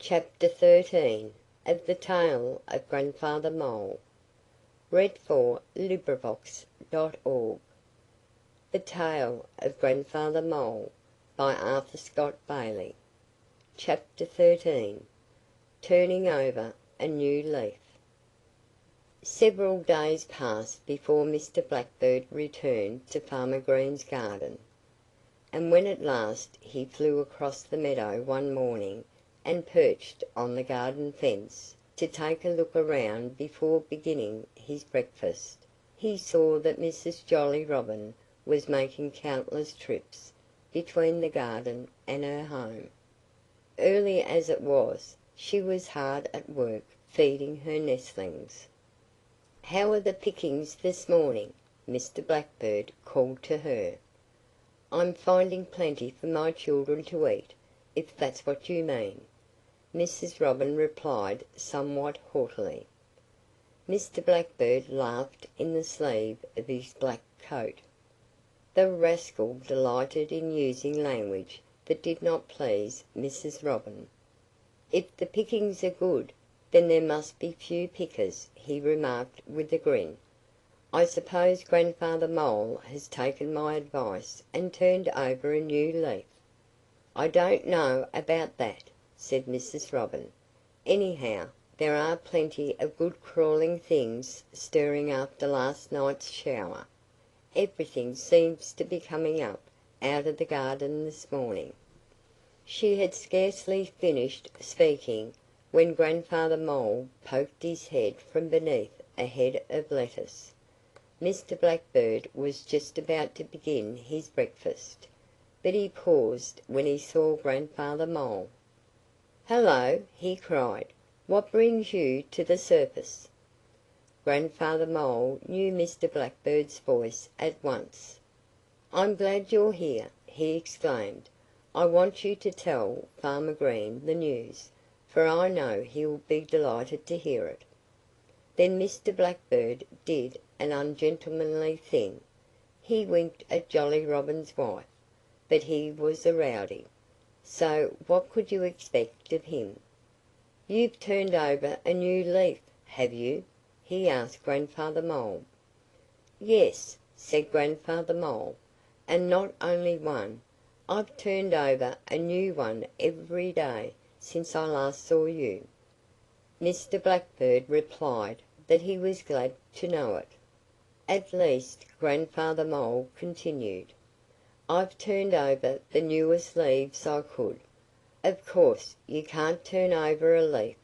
CHAPTER 13. Of the Tale of Grandfather Mole. The Tale of Grandfather Mole, by Arthur Scott Bailey. Chapter 13. Turning Over a New Leaf. Several days passed before Mr. Blackbird returned to Farmer Green's garden. And when at last he flew across the meadow one morning and perched on the garden fence to take a look around before beginning his breakfast, he saw that Mrs. Jolly Robin was making countless trips between the garden and her home. Early as it was, she was hard at work feeding her nestlings. "How are the pickings this morning?" Mr. Blackbird called to her. "I'm finding plenty for my children to eat, if that's what you mean," Mrs. Robin replied somewhat haughtily. Mr. Blackbird laughed in the sleeve of his black coat. The rascal delighted in using language that did not please Mrs. Robin. "If the pickings are good, then there must be few pickers," he remarked with a grin. "I suppose Grandfather Mole has taken my advice and turned over a new leaf." "I don't know about that," said Mrs. Robin. "Anyhow, there are plenty of good crawling things stirring after last night's shower. Everything seems to be coming up out of the garden this morning." She had scarcely finished speaking when Grandfather Mole poked his head from beneath a head of lettuce. Mr. Blackbird was just about to begin his breakfast, but he paused when he saw Grandfather Mole. "Hello!" he cried. "What brings you to the surface?" Grandfather Mole knew Mr. Blackbird's voice at once. "I'm glad you're here!" he exclaimed. "I want you to tell Farmer Green the news, for I know he'll be delighted to hear it." Then Mr. Blackbird did an ungentlemanly thing. He winked at Jolly Robin's wife. But he was a rowdy, so what could you expect of him? "You've turned over a new leaf, have you?" he asked Grandfather Mole. "Yes," said Grandfather Mole, "and not only one. I've turned over a new one every day since I last saw you." Mr. Blackbird replied that he was glad to know it. "At least," Grandfather Mole continued, "I've turned over the newest leaves I could. Of course you can't turn over a leaf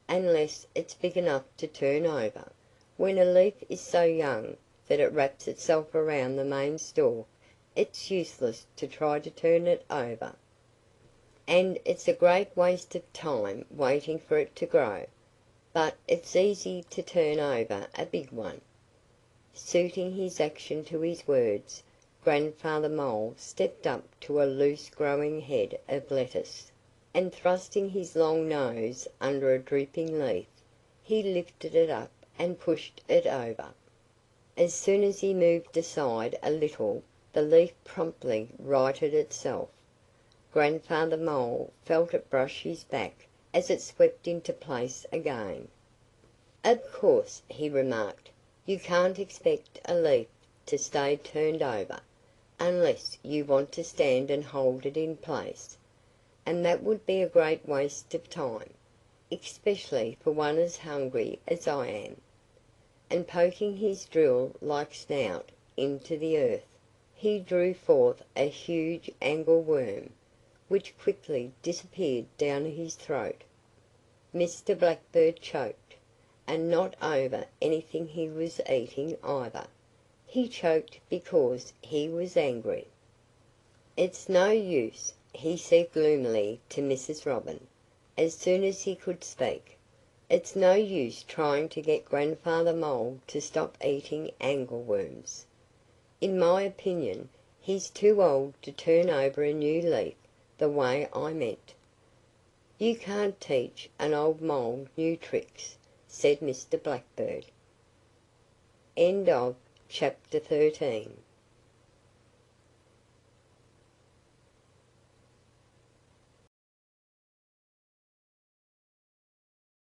unless it's big enough to turn over. When a leaf is so young that it wraps itself around the main stalk it's useless to try to turn it over. And it's a great waste of time waiting for it to grow. But it's easy to turn over a big one." Suiting his action to his words, Grandfather Mole stepped up to a loose growing head of lettuce, and thrusting his long nose under a drooping leaf, he lifted it up and pushed it over. As soon as he moved aside a little the leaf promptly righted itself. Grandfather Mole felt it brush his back as it swept into place again. "Of course," he remarked, "you can't expect a leaf to stay turned over, unless you want to stand and hold it in place. And that would be a great waste of time, especially for one as hungry as I am." And poking his drill-like snout into the earth, he drew forth a huge angleworm, which quickly disappeared down his throat. Mr. Blackbird choked, and not over anything he was eating either. He choked because he was angry. "It's no use," he said gloomily to Mrs. Robin, as soon as he could speak. "It's no use trying to get Grandfather Mole to stop eating angleworms. In my opinion, he's too old to turn over a new leaf the way I meant." "You can't teach an old mole new tricks," said Mr. Blackbird. Chapter 14.